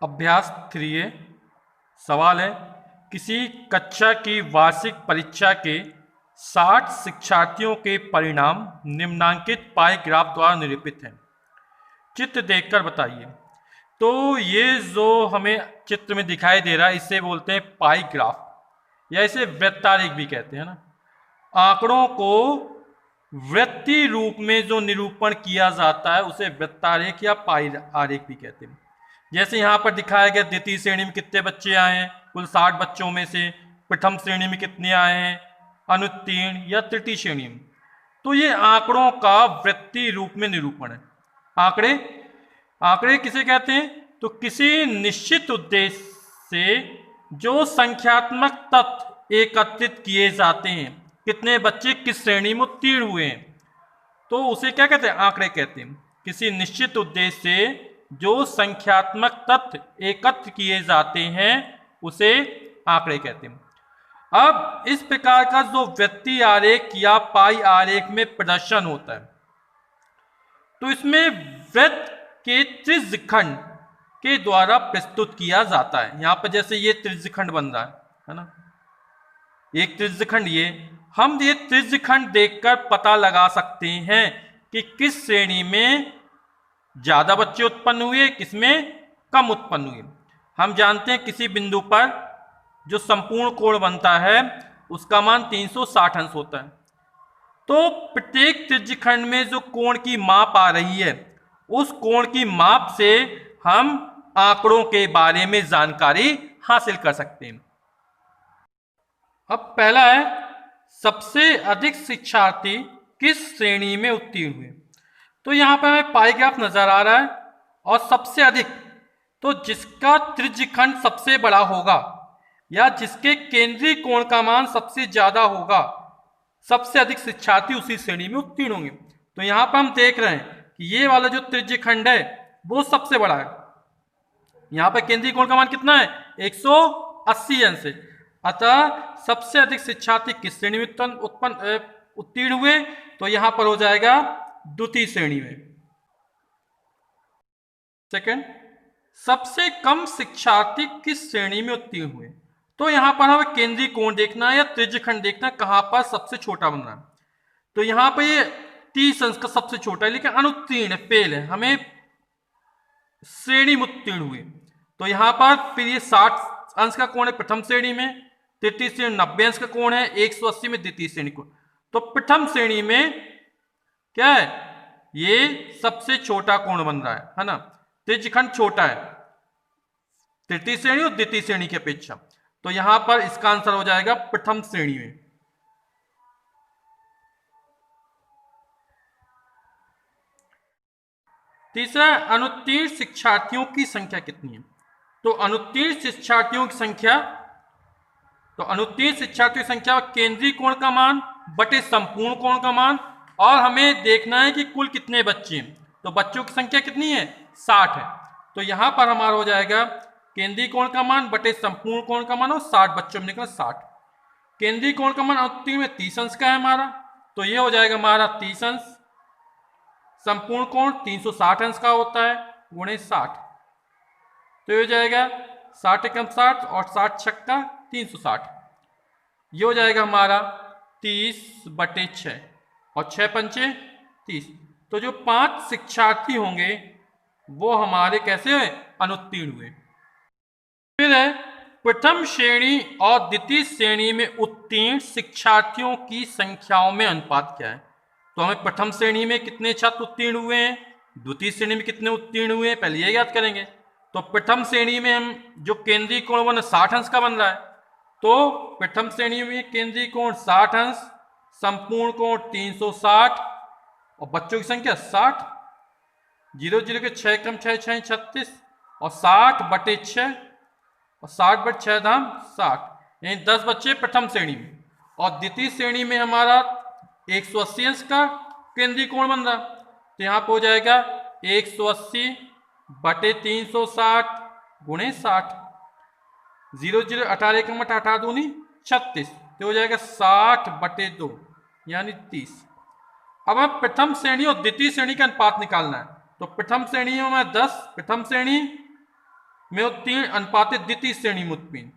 अभ्यास 3A सवाल है, किसी कक्षा की वार्षिक परीक्षा के 60 शिक्षार्थियों के परिणाम निम्नांकित पाई ग्राफ द्वारा निरूपित हैं। चित्र देखकर बताइए। तो ये जो हमें चित्र में दिखाई दे रहा है इसे बोलते हैं पाई ग्राफ, या इसे वृत्तारेख भी कहते हैं ना। आंकड़ों को वृत्तीय रूप में जो निरूपण किया जाता है उसे वृत्तारेख या पाई आरेख भी कहते हैं। जैसे यहाँ पर दिखाया गया, द्वितीय श्रेणी में कितने बच्चे आए हैं, कुल 60 बच्चों में से प्रथम श्रेणी में कितने आए हैं, अनुत्तीर्ण या तृतीय श्रेणी में। तो ये आंकड़ों का वृत्तीय रूप में निरूपण है। आंकड़े आंकड़े किसे कहते हैं? तो किसी निश्चित उद्देश्य से जो संख्यात्मक तथ्य एकत्रित किए जाते हैं, कितने बच्चे किस श्रेणी में उत्तीर्ण हुए हैं, तो उसे क्या कहते हैं? आंकड़े कहते हैं। किसी निश्चित उद्देश्य से जो संख्यात्मक तथ्य एकत्र किए जाते हैं उसे आंकड़े कहते हैं। अब इस प्रकार का जो वृत्तीय आरेख या पाई आरेख में प्रदर्शन होता है, तो इसमें वृत्त के त्रिज्यखंड के द्वारा प्रस्तुत किया जाता है। यहां पर जैसे ये त्रिज्यखंड बन रहा है ना, एक त्रिज्यखंड, हम ये त्रिज्यखंड देखकर पता लगा सकते हैं कि किस श्रेणी में ज्यादा बच्चे उत्पन्न हुए, किसमें कम उत्पन्न हुए। हम जानते हैं किसी बिंदु पर जो संपूर्ण कोण बनता है उसका मान 360 अंश होता है। तो प्रत्येक त्रिज्यखंड में जो कोण की माप आ रही है उस कोण की माप से हम आंकड़ों के बारे में जानकारी हासिल कर सकते हैं। अब पहला है, सबसे अधिक शिक्षार्थी किस श्रेणी में उत्तीर्ण हुए। तो यहां पर हमें पाई ग्राफ नजर आ रहा है, और सबसे अधिक तो जिसका त्रिज्यखंड सबसे बड़ा होगा या जिसके केंद्रीय कोण का मान सबसे ज्यादा होगा, सबसे अधिक शिक्षार्थी उसी श्रेणी में उत्तीर्ण होंगे। तो यहां पर हम देख रहे हैं कि ये वाला जो त्रिज्यखंड है वो सबसे बड़ा है। यहां पर केंद्रीय कोण का मान कितना है? 180 अंश है। अतः सबसे अधिक शिक्षार्थी किस श्रेणी में उत्तीर्ण हुए? तो यहां पर हो जाएगा द्वितीय श्रेणी में। सेकंड, सबसे कम शिक्षार्थी किस श्रेणी में उत्तीर्ण हुए। तो यहां पर हमें केंद्रीय कोण देखना है या त्रिज्यखंड देखना है, कहां पर सबसे छोटा बन रहा है। तो यहां पर ये 30 अंश का सबसे छोटा है, लेकिन अनुत्तीर्ण फेल है, हमें श्रेणी में उत्तीर्ण हुए। तो यहां पर फिर ये 60 अंश का कोण है प्रथम श्रेणी में, तृतीय श्रेणी 90 अंश का कोण है, 180 में द्वितीय श्रेणी कोण। तो प्रथम श्रेणी में क्या है? ये सबसे छोटा कोण बन रहा है ना, त्रिज्यखंड छोटा है तृतीय श्रेणी और द्वितीय श्रेणी की अपेक्षा। तो यहां पर इसका आंसर हो जाएगा प्रथम श्रेणी में। तीसरा, अनुत्तीर्ण शिक्षार्थियों की संख्या कितनी है। तो अनुत्तीर्ण शिक्षार्थियों की संख्या, तो अनुत्तीर्ण शिक्षार्थियों की संख्या केंद्रीय कोण का मान बटे संपूर्ण कोण का मान, और हमें देखना है कि कुल कितने बच्चे हैं। तो बच्चों की संख्या कितनी है? 60 है। तो यहां पर हमारा हो जाएगा केंद्रीय कोण का मान बटे संपूर्ण कोण का मान, और 60 बच्चों में निकला 60। केंद्रीय कोण का मान अनुत्तीर्ण में 30 अंश का है हमारा, तो ये हो जाएगा हमारा 30 अंश। संपूर्ण कोण 360 अंश का होता है, गुणे 60, तो ये हो जाएगा 60 एकम 60 और 60 छक्का 360। ये हो जाएगा हमारा 30 बटे 6 और 6 पंचे 30। तो जो 5 शिक्षार्थी होंगे वो हमारे कैसे हुए? अनुत्तीर्ण हुए। फिर है, प्रथम श्रेणी और द्वितीय श्रेणी में उत्तीर्ण शिक्षार्थियों की संख्याओं में अनुपात क्या है। तो हमें प्रथम श्रेणी में कितने छात्र उत्तीर्ण हुए हैं, द्वितीय श्रेणी में कितने उत्तीर्ण हुए हैं, पहले ये याद करेंगे। तो प्रथम श्रेणी में हम जो केंद्रीय कोण बन 60 अंश का बन रहा है, तो प्रथम श्रेणी में केंद्रीय कोण 60 अंश, संपूर्ण कोण 360 और बच्चों की संख्या 60। 0 0 के 6 कम 6 6 36 और 60 बटे 6 और 60 बटे 6 धाम 60, यानी 10 बच्चे प्रथम श्रेणी में। और द्वितीय श्रेणी में हमारा 180 अंश का केंद्रीय कोण बन रहा, तो यहाँ पर हो जाएगा 180 बटे 360 गुणे 60। 0 0 18 का मट 18 दूनी 36, तो हो जाएगा 60 बटे 2 यानी 30। अब हमें प्रथम श्रेणी और द्वितीय श्रेणी का अनुपात निकालना है। तो प्रथम श्रेणी में 10 प्रथम श्रेणी में उत्तीर्ण अनुपातित द्वितीय श्रेणी में उत्तीर्ण।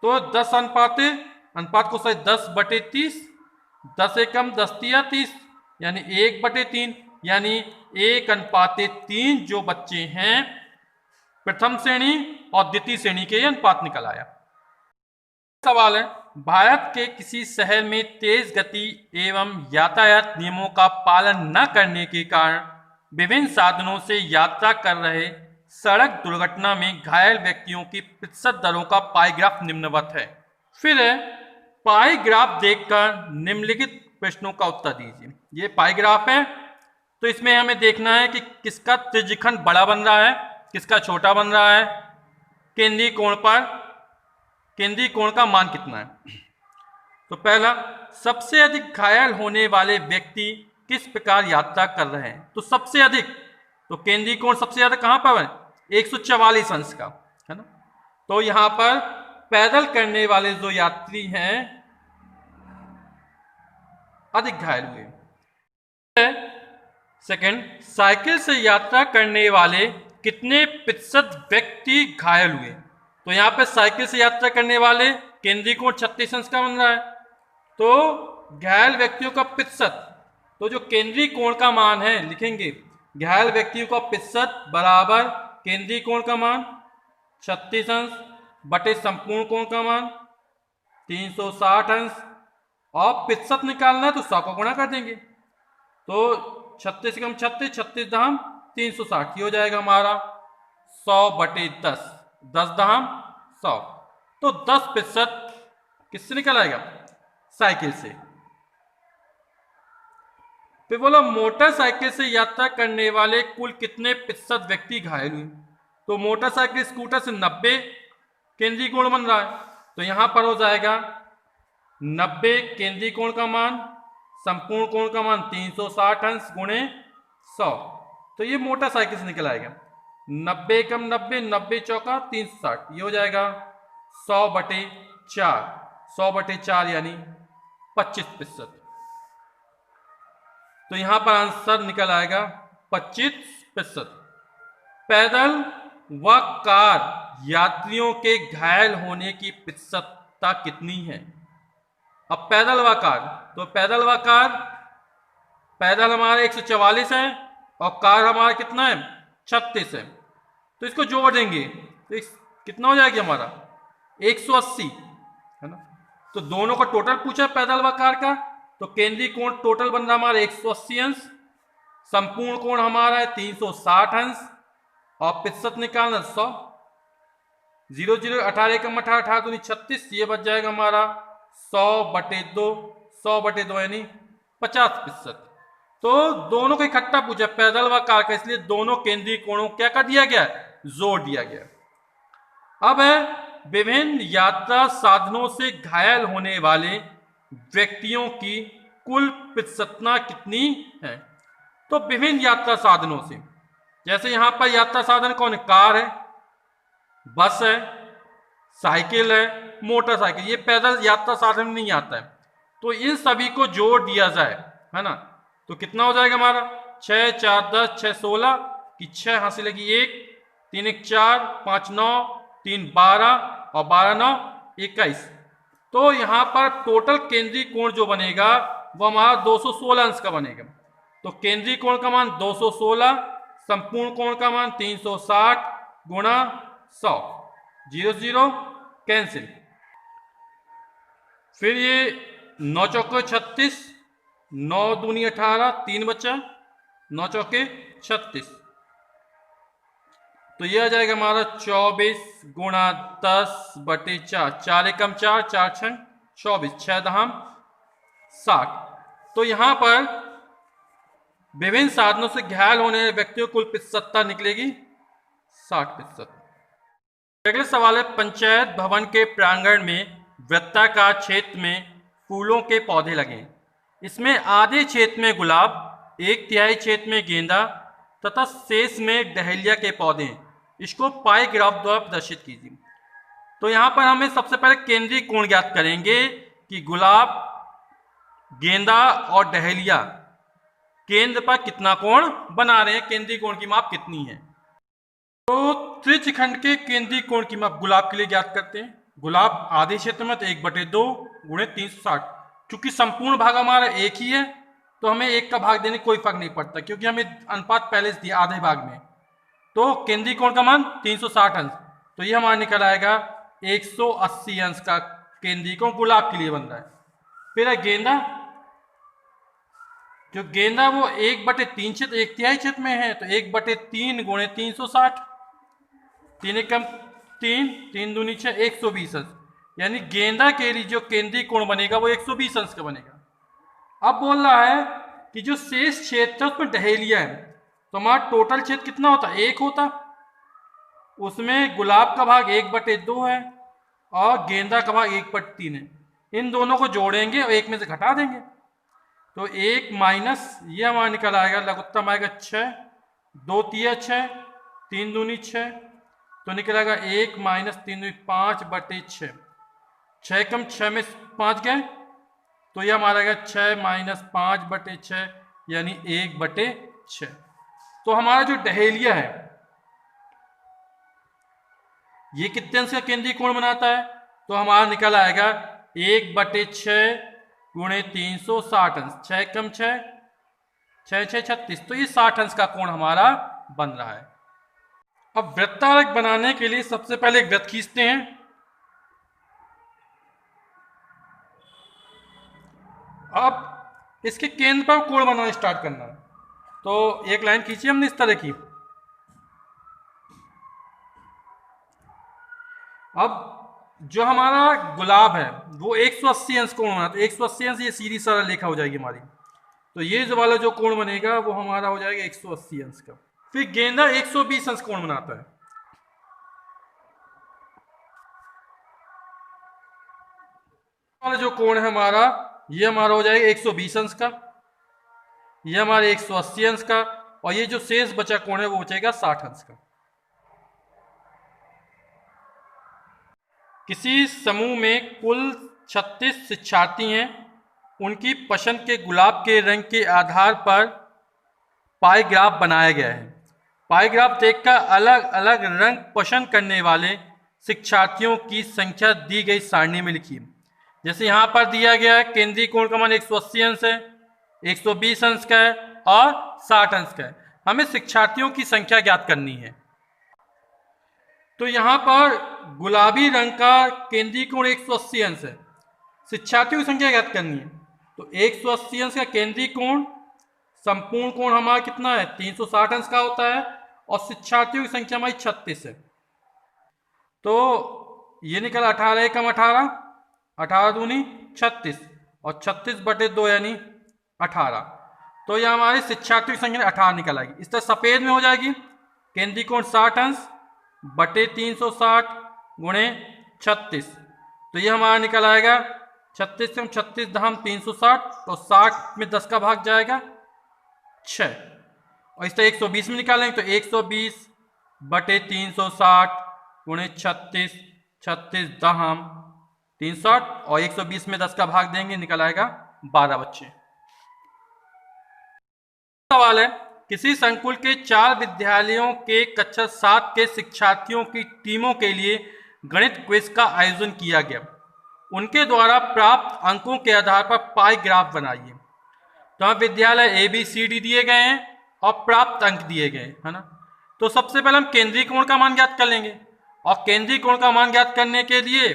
तो 10 अनुपात को सही 10/30, 10 एकम 10 तिया 30, यानी 1/3, यानी 1:3 जो बच्चे हैं प्रथम श्रेणी और द्वितीय श्रेणी के अनुपात निकल आया। सवाल है, भारत के किसी शहर में तेज गति एवं यातायात नियमों का पालन न करने के कारण विभिन्न साधनों से यात्रा कर रहे सड़क दुर्घटना में घायल व्यक्तियों की प्रतिशत दरों का पाई ग्राफ निम्नवत है। फिर है, पाई ग्राफ देखकर निम्नलिखित प्रश्नों का उत्तर दीजिए। ये पाई ग्राफ है, तो इसमें हमें देखना है कि किसका त्रिज्यखंड बड़ा बन रहा है, किसका छोटा बन रहा है, केंद्रीय कोण पर केंद्रीय कोण का मान कितना है। तो पहला, सबसे अधिक घायल होने वाले व्यक्ति किस प्रकार यात्रा कर रहे हैं। तो सबसे अधिक, तो केंद्रीय कोण सबसे ज्यादा कहां पर है, 144 अंश का, है ना। तो यहां पर पैदल करने वाले जो यात्री हैं अधिक घायल हुए। सेकंड, साइकिल से यात्रा करने वाले कितने प्रतिशत व्यक्ति घायल हुए। तो यहां पे साइकिल से यात्रा करने वाले केंद्रीय कोण 36 अंश का बन रहा है। तो घायल व्यक्तियों का प्रतिशत, तो जो केंद्रीय कोण का मान है लिखेंगे, घायल व्यक्तियों का प्रतिशत बराबर केंद्रीय कोण का मान 36 अंश बटे संपूर्ण कोण का मान 360 अंश, और प्रतिशत निकालना है तो 100 को गुणा कर देंगे। तो 36 कम 36, 36 दहम 360, हो जाएगा हमारा 100/10, 10 दहम 100। तो 10% किससे निकल आएगा, साइकिल से। फिर बोला, मोटरसाइकिल से यात्रा करने वाले कुल कितने प्रतिशत व्यक्ति घायल हुए। तो मोटरसाइकिल स्कूटर से 90 केंद्रीय कोण बन रहा है, तो यहां पर हो जाएगा 90 केंद्रीय कोण का मान, संपूर्ण कोण का मान 360 अंश गुणे 100। तो ये मोटरसाइकिल से निकल आएगा 90 कम 90, 90 चौका 360, ये हो जाएगा 100/4, 100/4 यानी 25%। तो यहां पर आंसर निकल आएगा 25%। पैदल व कार यात्रियों के घायल होने की प्रतिशतता कितनी है। अब पैदल व कार, तो पैदल व कार, पैदल हमारा 144 है और कार हमारा कितना है 36 है। तो इसको जोड़ देंगे तो कितना हो जाएगा हमारा 180, है ना। तो दोनों का टोटल पूछा पैदल व कार का, तो केंद्रीय कोण टोटल बन रहा हमारा 180 अंश, संपूर्ण कोण हमारा है 360 अंश, और प्रतिशत निकालना 100। 0 0 18 कम 18, 18 दूनी 36, ये बच जाएगा हमारा 100/2, 100/2 यानी 50%। तो दोनों को इकट्ठा पूछा पैदल व कार का, इसलिए दोनों केंद्रीय कोणों क्या कर दिया गया, जोड़ दिया गया। अब है, विभिन्न यात्रा साधनों से घायल होने वाले व्यक्तियों की कुल प्रतिशतता कितनी है। तो विभिन्न यात्रा साधनों से, जैसे यहां पर यात्रा साधन कौन है, कार है, बस है, साइकिल है, मोटरसाइकिल, ये पैदल यात्रा साधन में नहीं आता है। तो इन सभी को जोड़ दिया जाए, है ना, तो कितना हो जाएगा हमारा 6 4 10, 6 16 की 6 हासिल लगी 1, 3 1 4, 5 9, 3 12 और 12 9 21। तो यहां पर टोटल केंद्रीय कोण जो बनेगा वो हमारा 216 अंश का बनेगा। तो केंद्रीय कोण का मान 216, संपूर्ण कोण का मान 360 गुणा 100, 0 0 कैंसिल। फिर ये 9 चौके 36, 9 दूनी 18, 3 बचा, 9 चौके 36। तो यह आ जाएगा हमारा 24 गुणा 10/4, 4 एकम 4, 4 छंग 24, 6 दहम 60। तो यहां पर विभिन्न साधनों से घायल होने वाले व्यक्तियों कुल प्रतिशतता निकलेगी 60%। अगले सवाल है, पंचायत भवन के प्रांगण में वृत्ताकार क्षेत्र में फूलों के पौधे लगे, इसमें आधे क्षेत्र में गुलाब, 1/3 क्षेत्र में गेंदा तथा शेष में डहेलिया के पौधे हैं। इसको पाई ग्राफ द्वारा प्रदर्शित कीजिए। तो यहां पर हमें सबसे पहले केंद्रीय कोण ज्ञात करेंगे कि गुलाब, गेंदा और डहेलिया केंद्र पर कितना कोण बना रहे हैं, केंद्रीय कोण की माप कितनी है। तो त्रिज्यखंड के केंद्रीय कोण की माप गुलाब के लिए ज्ञात करते हैं। गुलाब आधे क्षेत्र में तो 1/2 गुणे 360, क्योंकि संपूर्ण भाग हमारा एक ही है तो हमें एक का भाग देने कोई फर्क नहीं पड़ता, क्योंकि हमें अनुपात पहले से दिया आधे भाग में। तो केंद्रीय कोण का मान 360 अंश, तो ये हमारा निकल आएगा 180 अंश का केंद्रीय कोण गुलाब के लिए बन रहा है। फिर है गेंदा, जो गेंदा वो 1/3 क्षेत्र 1/3 क्षेत्र में है, तो 1/3 गुणे 360, 3 एकम 3, 3 दूनी 6, 120 अंश। यानी गेंदा के लिए जो केंद्रीय कोण बनेगा वो 120 अंश का बनेगा। अब बोल रहा है कि जो शेष क्षेत्र है उसमें डहेलिया है, तो हमारा टोटल क्षेत्र कितना होता, 1 होता। उसमें गुलाब का भाग 1/2 है और गेंदा का भाग 1/3 है। इन दोनों को जोड़ेंगे और एक में से घटा देंगे, तो 1 माइनस ये हमारा निकल आएगा, लघुत्तम आएगा 6, 2 तिया 6, 3 दूनी 6, तो निकल आएगा 1 माइनस 3 दूनी 5/6, 6 कम 6 में 5 गए, तो यह हमारा आएगा 6 माइनस 5/6 यानी 1/6। तो हमारा जो डहेलिया है ये कितने अंश का केंद्रीय कोण बनाता है, तो हमारा निकल आएगा 1/6 गुणे 360 अंश, 6 कम 6, 6 6 36, तो ये 60 अंश का कोण हमारा बन रहा है। अब वृत्तार्क बनाने के लिए सबसे पहले एक वृत्त खींचते हैं। अब इसके केंद्र पर कोण बनाना स्टार्ट करना है, तो एक लाइन खींची हमने इस तरह की। अब जो हमारा गुलाब है वो 180 अंश कोण बना, तो 180 अंश ये सीधी सरल रेखा हो जाएगी हमारी, तो ये जो वाला जो कोण बनेगा वो हमारा हो जाएगा 180 अंश का। फिर गेंदा 120 अंश कोण बनाता है, वाला जो कोण है हमारा ये हमारा हो जाएगा 120 अंश का, ये हमारे 180 अंश का, और ये जो शेष बचा कोण है वो बचेगा 60 अंश का। किसी समूह में कुल 36 शिक्षार्थी हैं, उनकी पसंद के गुलाब के रंग के आधार पर पाई ग्राफ बनाया गया है। पाई ग्राफ देखकर अलग अलग रंग पसंद करने वाले शिक्षार्थियों की संख्या दी गई सारणी में लिखी। जैसे यहाँ पर दिया गया है केंद्रीय कोण का मान 180 अंश है, 120 अंश का है और 60 अंश का है। हमें शिक्षार्थियों की संख्या ज्ञात करनी है, तो यहाँ पर गुलाबी रंग का केंद्रीय कोण 180 अंश है, शिक्षार्थियों की संख्या ज्ञात करनी है। तो 180 अंश का केंद्रीय कोण, संपूर्ण कोण हमारा कितना है 360 अंश का होता है, और शिक्षार्थियों की संख्या हमारी 36 है, तो ये निकल 18 एकम 18, 18 दूनी 36 और 36/2 यानी 18, तो यह हमारी शिक्षार्थियों की संख्या 18 निकल आएगी। इस तरह सफेद में हो जाएगी केंद्रीय कोण 60 अंश बटे 360 गुणे 36, तो ये हमारा निकल आएगा 36 से 36 दहम 360, तो 60 में 10 का भाग जाएगा 6, और इस तरह 120 में निकालेंगे तो 120 बटे 360 गुणे 36, 36 दहम 360, और 120 में 10 का भाग देंगे निकल आएगा 12 बच्चे। सवाल है, किसी संकुल के 4 विद्यालयों के कक्षा 7 के शिक्षार्थियों की टीमों के लिए गणित क्विज का आयोजन किया गया। उनके द्वारा प्राप्त अंकों के आधार पर पाई ग्राफ बनाइए। तो हम विद्यालय ABCD दिए गए हैं और प्राप्त अंक दिए गए है ना। तो सबसे पहले हम केंद्रीय कोण का मान ज्ञात कर लेंगे, और केंद्रीय कोण का मान ज्ञात करने के लिए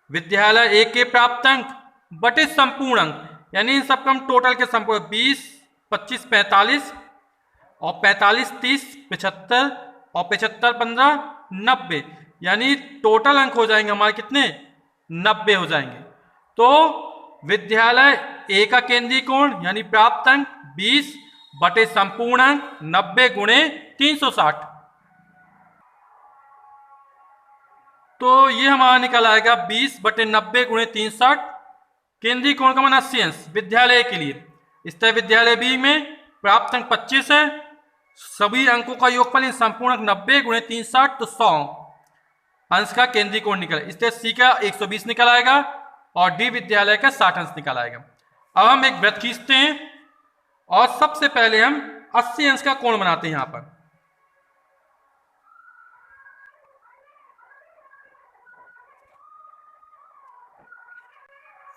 विद्यालय A के प्राप्त अंक बटे संपूर्ण अंक, यानी इन सबका हम टोटल के संपूर्ण 20, 25, 45 और 45, 30, 75 और 75, 15, 90, यानी टोटल अंक हो जाएंगे हमारे कितने 90 हो जाएंगे। तो विद्यालय ए का केंद्रीय कोण यानी प्राप्त अंक 20 बटे संपूर्ण अंक 90 गुणे 360, तो ये हमारा निकल आएगा 20 बटे 90 गुणे 360। केंद्रीय कोण का मान 80 अंश विद्यालय के लिए। इस तरह विद्यालय बी में प्राप्त अंक 25 है, सभी अंकों का योगफल इन संपूर्ण अंक 90 गुणे 360, तो 100 अंश का केंद्रीय कोण निकला। इस तरह सी का 120 निकल आएगा और डी विद्यालय का 60 अंश निकल आएगा। अब हम एक वृत्त खींचते हैं और सबसे पहले हम 80 अंश का कोण बनाते हैं। यहाँ पर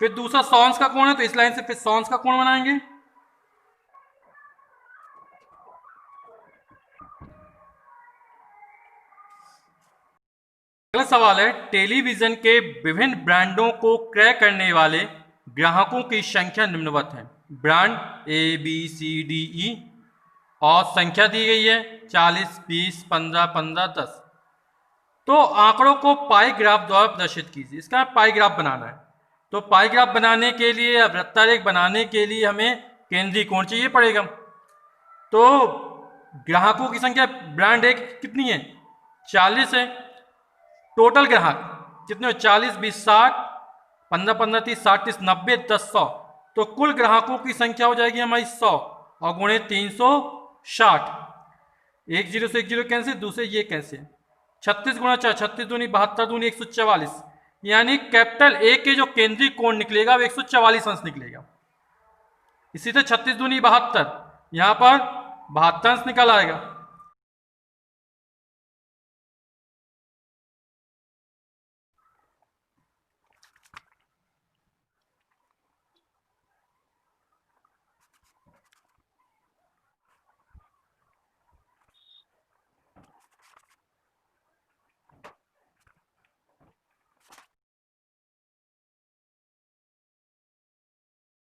फिर दूसरा 100 अंश का कोण है, तो इस लाइन से फिर 100 अंश का कोण बनाएंगे। अगला सवाल है, टेलीविजन के विभिन्न ब्रांडों को क्रय करने वाले ग्राहकों की संख्या निम्नवत है। ब्रांड ABCDE और संख्या दी गई है 40, 20, 15, 15, 10। तो आंकड़ों को पाई ग्राफ द्वारा प्रदर्शित कीजिए। इसका पाई ग्राफ बनाना है, तो पाई ग्राफ बनाने के लिए या वृत्तारेख बनाने के लिए हमें केंद्रीय कोण चाहिए पड़ेगा। तो ग्राहकों की संख्या ब्रांड एक कितनी है, 40 है। टोटल ग्राहक कितने हो, 40, 20, 60, 15, 15, 30, 60, 30, 90, 10, 100। तो कुल ग्राहकों की संख्या हो जाएगी हमारी 100 और गुणे 360। एक जीरो से एक जीरो कैंसिल, दूसरे ये कैंसिल। 36 गुणा 4, 36 दूनी 72, दूनी 144। यानी कैपिटल ए के जो केंद्रीय कोण निकलेगा वो 144 अंश निकलेगा। इसी तरह 36 दूनी 72, यहां पर 72 अंश निकल आएगा।